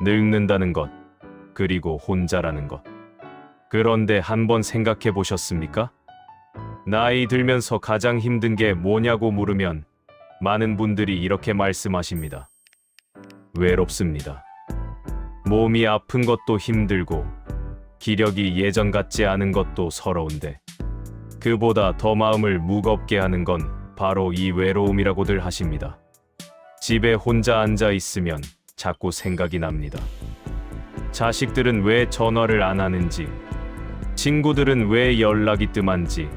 늙는다는 것, 그리고 혼자라는 것. 그런데 한번 생각해 보셨습니까? 나이 들면서 가장 힘든 게 뭐냐고 물으면 많은 분들이 이렇게 말씀하십니다. 외롭습니다. 몸이 아픈 것도 힘들고 기력이 예전 같지 않은 것도 서러운데 그보다 더 마음을 무겁게 하는 건 바로 이 외로움이라고들 하십니다. 집에 혼자 앉아 있으면 자꾸 생각이 납니다. 자식들은 왜 전화를 안 하는지, 친구들은 왜 연락이 뜸한지,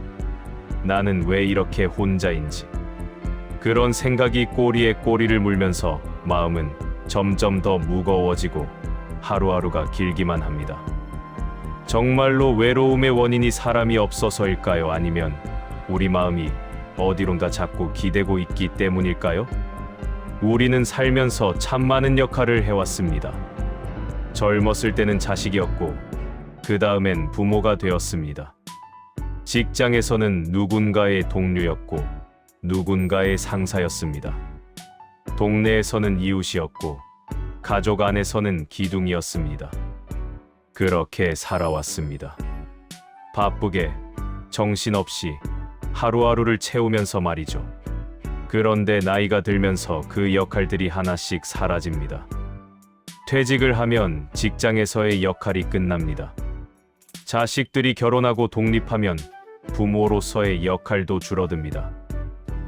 나는 왜 이렇게 혼자인지. 그런 생각이 꼬리에 꼬리를 물면서 마음은 점점 더 무거워지고 하루하루가 길기만 합니다. 정말로 외로움의 원인이 사람이 없어서일까요? 아니면 우리 마음이 어디론가 자꾸 기대고 있기 때문일까요? 우리는 살면서 참 많은 역할을 해왔습니다. 젊었을 때는 자식이었고 그 다음엔 부모가 되었습니다. 직장에서는 누군가의 동료였고 누군가의 상사였습니다. 동네에서는 이웃이었고 가족 안에서는 기둥이었습니다. 그렇게 살아왔습니다. 바쁘게 정신없이 하루하루를 채우면서 말이죠. 그런데 나이가 들면서 그 역할들이 하나씩 사라집니다. 퇴직을 하면 직장에서의 역할이 끝납니다. 자식들이 결혼하고 독립하면 부모로서의 역할도 줄어듭니다.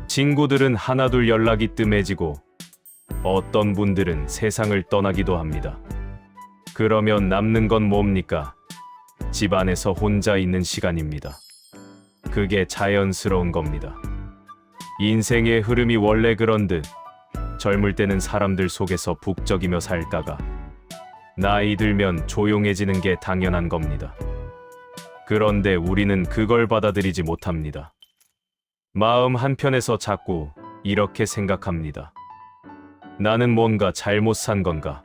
친구들은 하나둘 연락이 뜸해지고 어떤 분들은 세상을 떠나기도 합니다. 그러면 남는 건 뭡니까? 집안에서 혼자 있는 시간입니다. 그게 자연스러운 겁니다. 인생의 흐름이 원래 그런 듯 젊을 때는 사람들 속에서 북적이며 살다가 나이 들면 조용해지는 게 당연한 겁니다. 그런데 우리는 그걸 받아들이지 못합니다. 마음 한편에서 자꾸 이렇게 생각합니다. 나는 뭔가 잘못 산 건가?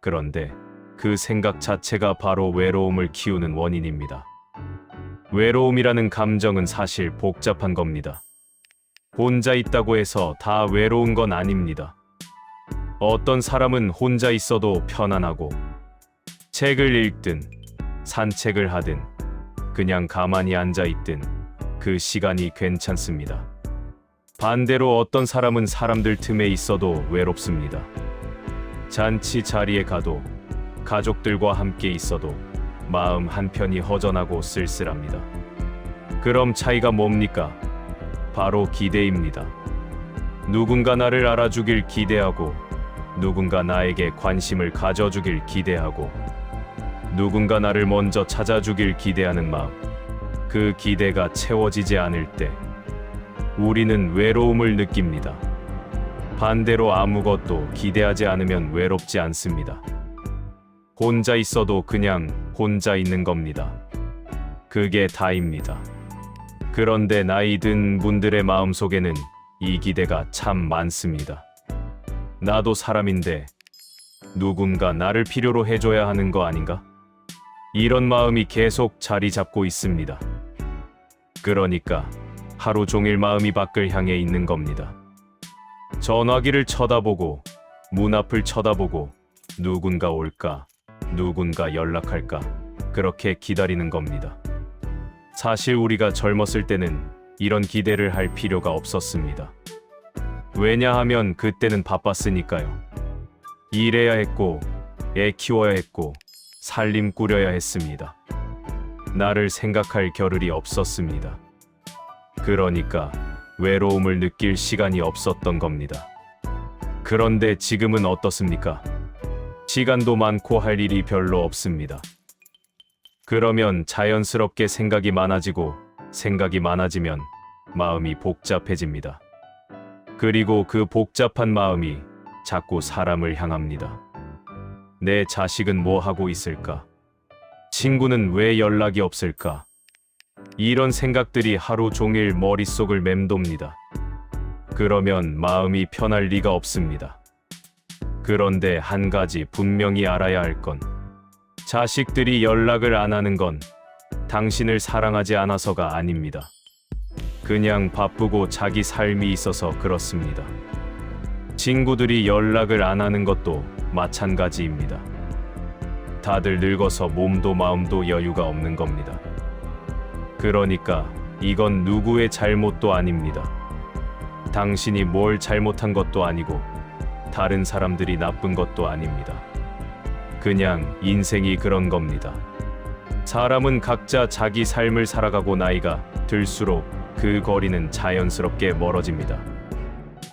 그런데 그 생각 자체가 바로 외로움을 키우는 원인입니다. 외로움이라는 감정은 사실 복잡한 겁니다. 혼자 있다고 해서 다 외로운 건 아닙니다. 어떤 사람은 혼자 있어도 편안하고 책을 읽든 산책을 하든 그냥 가만히 앉아 있든 그 시간이 괜찮습니다. 반대로 어떤 사람은 사람들 틈에 있어도 외롭습니다. 잔치 자리에 가도 가족들과 함께 있어도 마음 한편이 허전하고 쓸쓸합니다. 그럼 차이가 뭡니까? 바로 기대입니다. 누군가 나를 알아주길 기대하고 누군가 나에게 관심을 가져주길 기대하고 누군가 나를 먼저 찾아주길 기대하는 마음. 그 기대가 채워지지 않을 때 우리는 외로움을 느낍니다. 반대로 아무것도 기대하지 않으면 외롭지 않습니다. 혼자 있어도 그냥 혼자 있는 겁니다. 그게 다입니다. 그런데 나이 든 분들의 마음속에는 이 기대가 참 많습니다. 나도 사람인데 누군가 나를 필요로 해줘야 하는 거 아닌가? 이런 마음이 계속 자리 잡고 있습니다. 그러니까 하루 종일 마음이 밖을 향해 있는 겁니다. 전화기를 쳐다보고 문 앞을 쳐다보고 누군가 올까, 누군가 연락할까 그렇게 기다리는 겁니다. 사실 우리가 젊었을 때는 이런 기대를 할 필요가 없었습니다. 왜냐하면 그때는 바빴으니까요. 일해야 했고 애 키워야 했고 살림 꾸려야 했습니다. 나를 생각할 겨를이 없었습니다. 그러니까 외로움을 느낄 시간이 없었던 겁니다. 그런데 지금은 어떻습니까? 시간도 많고 할 일이 별로 없습니다. 그러면 자연스럽게 생각이 많아지고 생각이 많아지면 마음이 복잡해집니다. 그리고 그 복잡한 마음이 자꾸 사람을 향합니다. 내 자식은 뭐 하고 있을까? 친구는 왜 연락이 없을까? 이런 생각들이 하루 종일 머릿속을 맴돕니다. 그러면 마음이 편할 리가 없습니다. 그런데 한 가지 분명히 알아야 할 건 자식들이 연락을 안 하는 건 당신을 사랑하지 않아서가 아닙니다. 그냥 바쁘고 자기 삶이 있어서 그렇습니다. 친구들이 연락을 안 하는 것도 마찬가지입니다. 다들 늙어서 몸도 마음도 여유가 없는 겁니다. 그러니까 이건 누구의 잘못도 아닙니다. 당신이 뭘 잘못한 것도 아니고 다른 사람들이 나쁜 것도 아닙니다. 그냥 인생이 그런 겁니다. 사람은 각자 자기 삶을 살아가고 나이가 들수록 그 거리는 자연스럽게 멀어집니다.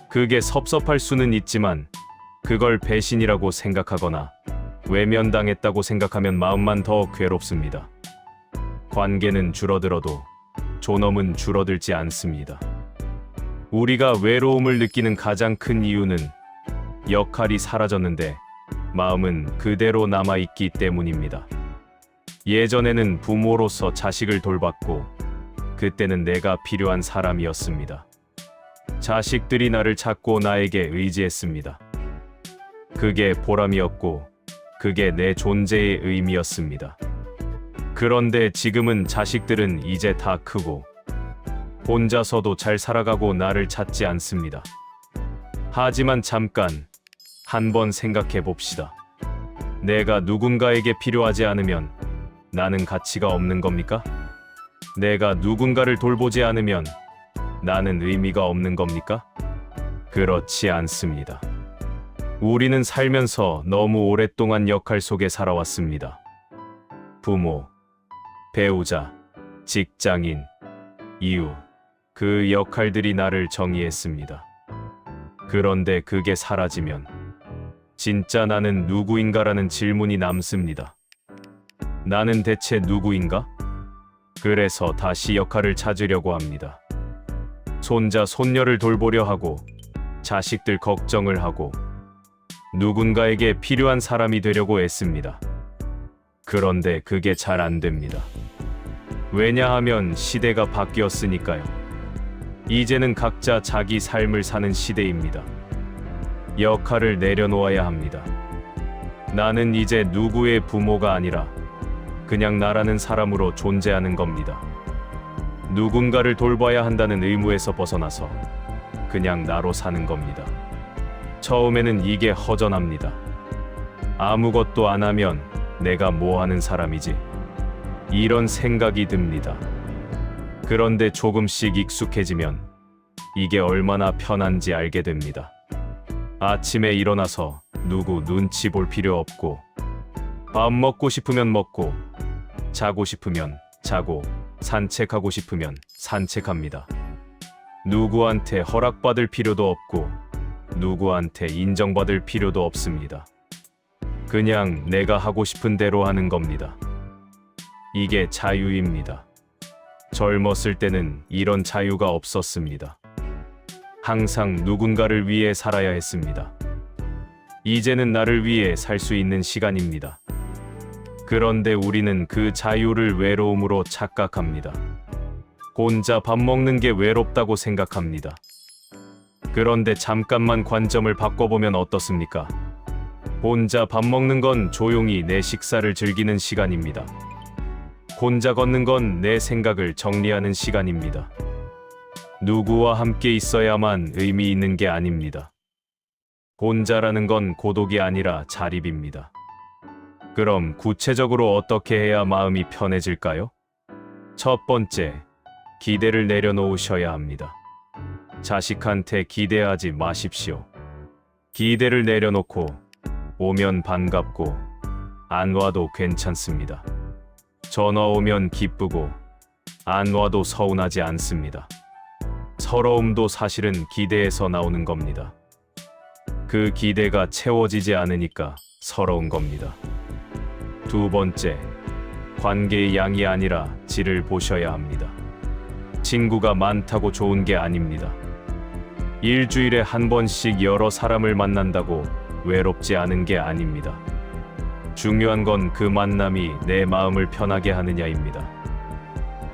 그게 섭섭할 수는 있지만 그걸 배신이라고 생각하거나 외면당했다고 생각하면 마음만 더 괴롭습니다. 관계는 줄어들어도 존엄은 줄어들지 않습니다. 우리가 외로움을 느끼는 가장 큰 이유는 역할이 사라졌는데 마음은 그대로 남아있기 때문입니다. 예전에는 부모로서 자식을 돌봤고 그때는 내가 필요한 사람이었습니다. 자식들이 나를 찾고 나에게 의지했습니다. 그게 보람이었고 그게 내 존재의 의미였습니다. 그런데 지금은 자식들은 이제 다 크고 혼자서도 잘 살아가고 나를 찾지 않습니다. 하지만 잠깐 한번 생각해 봅시다. 내가 누군가에게 필요하지 않으면 나는 가치가 없는 겁니까? 내가 누군가를 돌보지 않으면 나는 의미가 없는 겁니까? 그렇지 않습니다. 우리는 살면서 너무 오랫동안 역할 속에 살아왔습니다. 부모, 배우자, 직장인, 이웃, 그 역할들이 나를 정의했습니다. 그런데 그게 사라지면 진짜 나는 누구인가라는 질문이 남습니다. 나는 대체 누구인가? 그래서 다시 역할을 찾으려고 합니다. 손자, 손녀를 돌보려 하고 자식들 걱정을 하고 누군가에게 필요한 사람이 되려고 애씁니다. 그런데 그게 잘 안 됩니다. 왜냐하면 시대가 바뀌었으니까요. 이제는 각자 자기 삶을 사는 시대입니다. 역할을 내려놓아야 합니다. 나는 이제 누구의 부모가 아니라 그냥 나라는 사람으로 존재하는 겁니다. 누군가를 돌봐야 한다는 의무에서 벗어나서 그냥 나로 사는 겁니다. 처음에는 이게 허전합니다. 아무것도 안 하면 내가 뭐 하는 사람이지? 이런 생각이 듭니다. 그런데 조금씩 익숙해지면 이게 얼마나 편한지 알게 됩니다. 아침에 일어나서 누구 눈치 볼 필요 없고 밥 먹고 싶으면 먹고 자고 싶으면 자고 산책하고 싶으면 산책합니다. 누구한테 허락받을 필요도 없고 누구한테 인정받을 필요도 없습니다. 그냥 내가 하고 싶은 대로 하는 겁니다. 이게 자유입니다. 젊었을 때는 이런 자유가 없었습니다. 항상 누군가를 위해 살아야 했습니다. 이제는 나를 위해 살 수 있는 시간입니다. 그런데 우리는 그 자유를 외로움으로 착각합니다. 혼자 밥 먹는 게 외롭다고 생각합니다. 그런데 잠깐만 관점을 바꿔보면 어떻습니까? 혼자 밥 먹는 건 조용히 내 식사를 즐기는 시간입니다. 혼자 걷는 건 내 생각을 정리하는 시간입니다. 누구와 함께 있어야만 의미 있는 게 아닙니다. 혼자라는 건 고독이 아니라 자립입니다. 그럼 구체적으로 어떻게 해야 마음이 편해질까요? 첫 번째, 기대를 내려놓으셔야 합니다. 자식한테 기대하지 마십시오. 기대를 내려놓고 오면 반갑고 안 와도 괜찮습니다. 전화 오면 기쁘고 안 와도 서운하지 않습니다. 서러움도 사실은 기대에서 나오는 겁니다. 그 기대가 채워지지 않으니까 서러운 겁니다. 두 번째, 관계의 양이 아니라 질을 보셔야 합니다. 친구가 많다고 좋은 게 아닙니다. 일주일에 한 번씩 여러 사람을 만난다고 외롭지 않은 게 아닙니다. 중요한 건 그 만남이 내 마음을 편하게 하느냐입니다.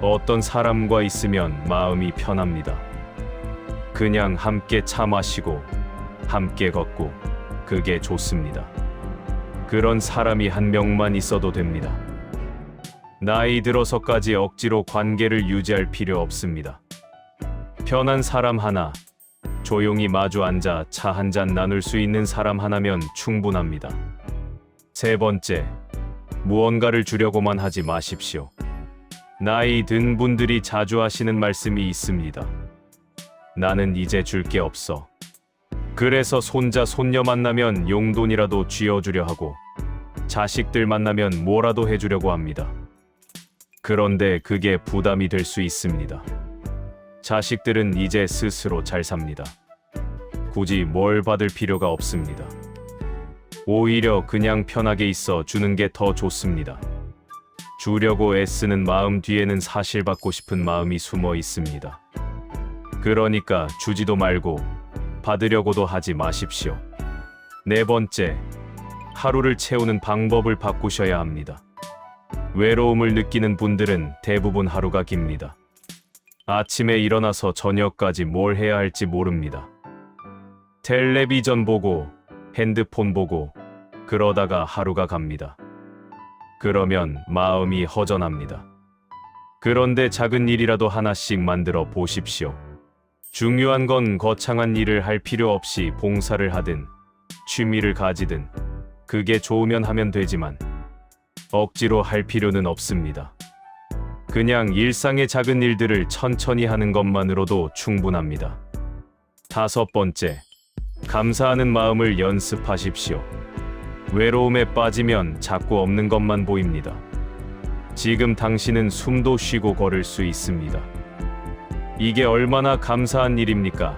어떤 사람과 있으면 마음이 편합니다. 그냥 함께 차 마시고 함께 걷고 그게 좋습니다. 그런 사람이 한 명만 있어도 됩니다. 나이 들어서까지 억지로 관계를 유지할 필요 없습니다. 편한 사람 하나, 조용히 마주 앉아 차 한 잔 나눌 수 있는 사람 하나면 충분합니다. 세 번째, 무언가를 주려고만 하지 마십시오. 나이 든 분들이 자주 하시는 말씀이 있습니다. 나는 이제 줄 게 없어. 그래서 손자 손녀 만나면 용돈이라도 쥐어주려 하고 자식들 만나면 뭐라도 해주려고 합니다. 그런데 그게 부담이 될 수 있습니다. 자식들은 이제 스스로 잘 삽니다. 굳이 뭘 받을 필요가 없습니다. 오히려 그냥 편하게 있어 주는 게 더 좋습니다. 주려고 애쓰는 마음 뒤에는 사실 받고 싶은 마음이 숨어 있습니다. 그러니까 주지도 말고 받으려고도 하지 마십시오. 네 번째, 하루를 채우는 방법을 바꾸셔야 합니다. 외로움을 느끼는 분들은 대부분 하루가 깁니다. 아침에 일어나서 저녁까지 뭘 해야 할지 모릅니다. 텔레비전 보고, 핸드폰 보고, 그러다가 하루가 갑니다. 그러면 마음이 허전합니다. 그런데 작은 일이라도 하나씩 만들어 보십시오. 중요한 건 거창한 일을 할 필요 없이 봉사를 하든, 취미를 가지든, 그게 좋으면 하면 되지만, 억지로 할 필요는 없습니다. 그냥 일상의 작은 일들을 천천히 하는 것만으로도 충분합니다. 다섯 번째, 감사하는 마음을 연습하십시오. 외로움에 빠지면 자꾸 없는 것만 보입니다. 지금 당신은 숨도 쉬고 걸을 수 있습니다. 이게 얼마나 감사한 일입니까?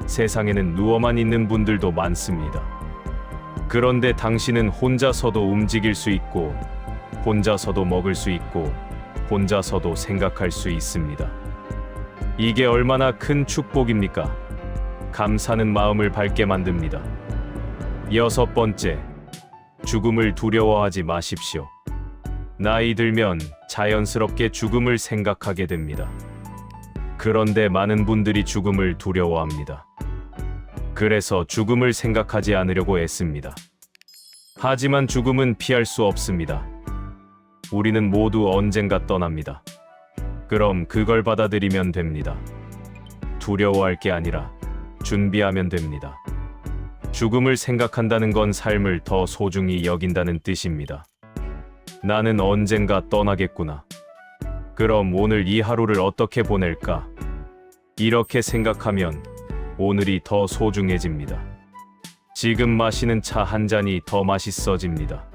세상에는 누워만 있는 분들도 많습니다. 그런데 당신은 혼자서도 움직일 수 있고, 혼자서도 먹을 수 있고, 혼자서도 생각할 수 있습니다. 이게 얼마나 큰 축복입니까? 감사는 마음을 밝게 만듭니다. 여섯 번째, 죽음을 두려워하지 마십시오. 나이 들면 자연스럽게 죽음을 생각하게 됩니다. 그런데 많은 분들이 죽음을 두려워합니다. 그래서 죽음을 생각하지 않으려고 애씁니다. 하지만 죽음은 피할 수 없습니다. 우리는 모두 언젠가 떠납니다. 그럼 그걸 받아들이면 됩니다. 두려워할 게 아니라 준비하면 됩니다. 죽음을 생각한다는 건 삶을 더 소중히 여긴다는 뜻입니다. 나는 언젠가 떠나겠구나. 그럼 오늘 이 하루를 어떻게 보낼까? 이렇게 생각하면 오늘이 더 소중해집니다. 지금 마시는 차 한 잔이 더 맛있어집니다.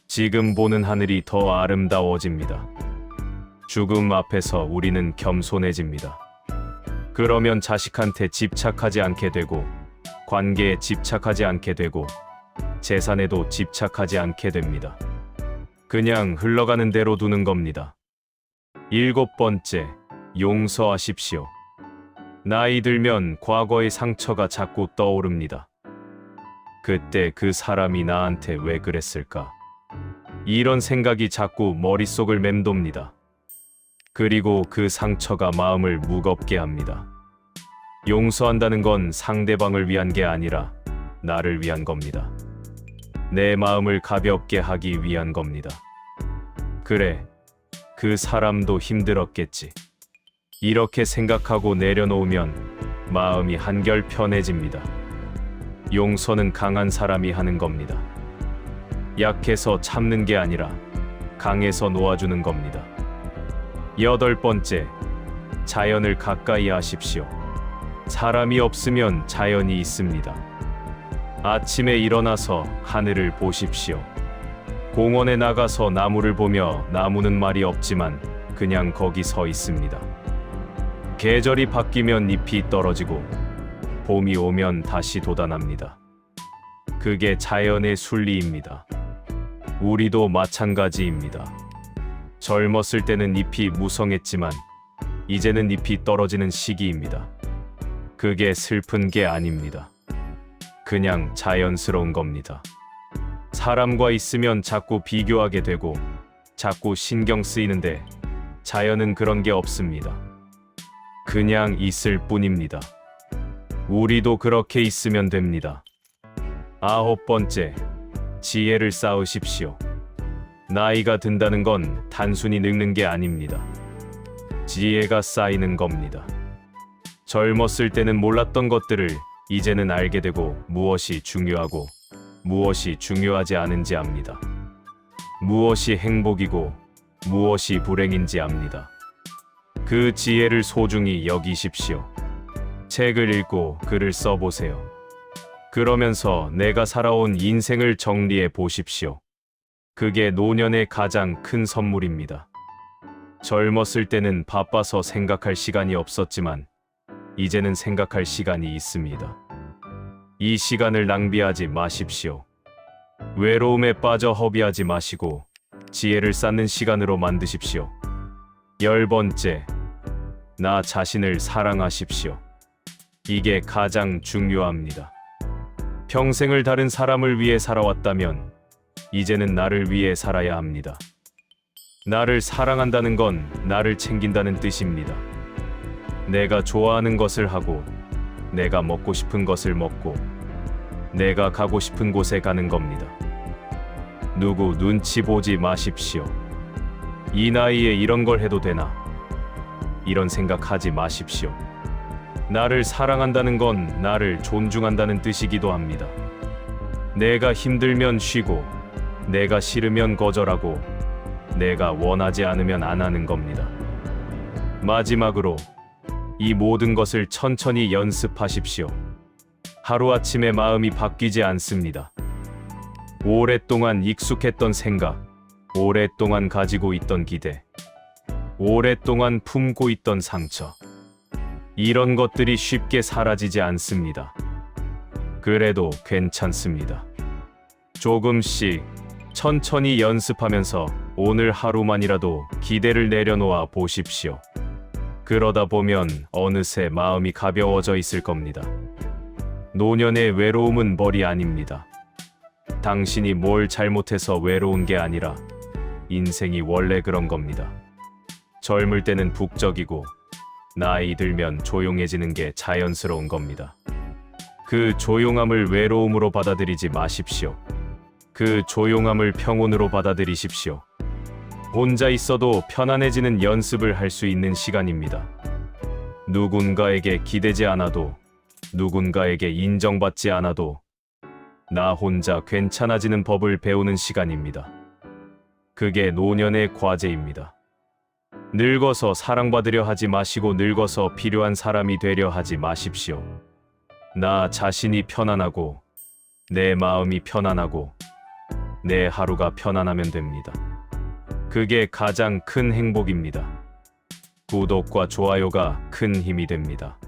지금 보는 하늘이 더 아름다워집니다. 죽음 앞에서 우리는 겸손해집니다. 그러면 자식한테 집착하지 않게 되고, 관계에 집착하지 않게 되고, 재산에도 집착하지 않게 됩니다. 그냥 흘러가는 대로 두는 겁니다. 일곱 번째, 용서하십시오. 나이 들면 과거의 상처가 자꾸 떠오릅니다. 그때 그 사람이 나한테 왜 그랬을까? 이런 생각이 자꾸 머릿속을 맴돕니다. 그리고 그 상처가 마음을 무겁게 합니다. 용서한다는 건 상대방을 위한 게 아니라 나를 위한 겁니다. 내 마음을 가볍게 하기 위한 겁니다. 그래, 그 사람도 힘들었겠지. 이렇게 생각하고 내려놓으면 마음이 한결 편해집니다. 용서는 강한 사람이 하는 겁니다. 약해서 참는 게 아니라 강해서 놓아주는 겁니다. 여덟 번째, 자연을 가까이 하십시오. 사람이 없으면 자연이 있습니다. 아침에 일어나서 하늘을 보십시오. 공원에 나가서 나무를 보며 나무는 말이 없지만 그냥 거기 서 있습니다. 계절이 바뀌면 잎이 떨어지고 봄이 오면 다시 돋아납니다. 그게 자연의 순리입니다. 우리도 마찬가지입니다. 젊었을 때는 잎이 무성했지만 이제는 잎이 떨어지는 시기입니다. 그게 슬픈 게 아닙니다. 그냥 자연스러운 겁니다. 사람과 있으면 자꾸 비교하게 되고 자꾸 신경 쓰이는데 자연은 그런 게 없습니다. 그냥 있을 뿐입니다. 우리도 그렇게 있으면 됩니다. 아홉 번째, 지혜를 쌓으십시오. 나이가 든다는 건 단순히 늙는 게 아닙니다. 지혜가 쌓이는 겁니다. 젊었을 때는 몰랐던 것들을 이제는 알게 되고 무엇이 중요하고 무엇이 중요하지 않은지 압니다. 무엇이 행복이고 무엇이 불행인지 압니다. 그 지혜를 소중히 여기십시오. 책을 읽고 글을 써보세요. 그러면서 내가 살아온 인생을 정리해 보십시오. 그게 노년의 가장 큰 선물입니다. 젊었을 때는 바빠서 생각할 시간이 없었지만 이제는 생각할 시간이 있습니다. 이 시간을 낭비하지 마십시오. 외로움에 빠져 허비하지 마시고 지혜를 쌓는 시간으로 만드십시오. 10번째, 나 자신을 사랑하십시오. 이게 가장 중요합니다. 평생을 다른 사람을 위해 살아왔다면 이제는 나를 위해 살아야 합니다. 나를 사랑한다는 건 나를 챙긴다는 뜻입니다. 내가 좋아하는 것을 하고 내가 먹고 싶은 것을 먹고 내가 가고 싶은 곳에 가는 겁니다. 누구 눈치 보지 마십시오. 이 나이에 이런 걸 해도 되나? 이런 생각하지 마십시오. 나를 사랑한다는 건 나를 존중한다는 뜻이기도 합니다. 내가 힘들면 쉬고 내가 싫으면 거절하고 내가 원하지 않으면 안 하는 겁니다. 마지막으로 이 모든 것을 천천히 연습하십시오. 하루아침에 마음이 바뀌지 않습니다. 오랫동안 익숙했던 생각, 오랫동안 가지고 있던 기대, 오랫동안 품고 있던 상처, 이런 것들이 쉽게 사라지지 않습니다. 그래도 괜찮습니다. 조금씩 천천히 연습하면서 오늘 하루만이라도 기대를 내려놓아 보십시오. 그러다 보면 어느새 마음이 가벼워져 있을 겁니다. 노년의 외로움은 벌이 아닙니다. 당신이 뭘 잘못해서 외로운 게 아니라 인생이 원래 그런 겁니다. 젊을 때는 북적이고 나이 들면 조용해지는 게 자연스러운 겁니다. 그 조용함을 외로움으로 받아들이지 마십시오. 그 조용함을 평온으로 받아들이십시오. 혼자 있어도 편안해지는 연습을 할 수 있는 시간입니다. 누군가에게 기대지 않아도, 누군가에게 인정받지 않아도 나 혼자 괜찮아지는 법을 배우는 시간입니다. 그게 노년의 과제입니다. 늙어서 사랑받으려 하지 마시고 늙어서 필요한 사람이 되려 하지 마십시오. 나 자신이 편안하고 내 마음이 편안하고 내 하루가 편안하면 됩니다. 그게 가장 큰 행복입니다. 구독과 좋아요가 큰 힘이 됩니다.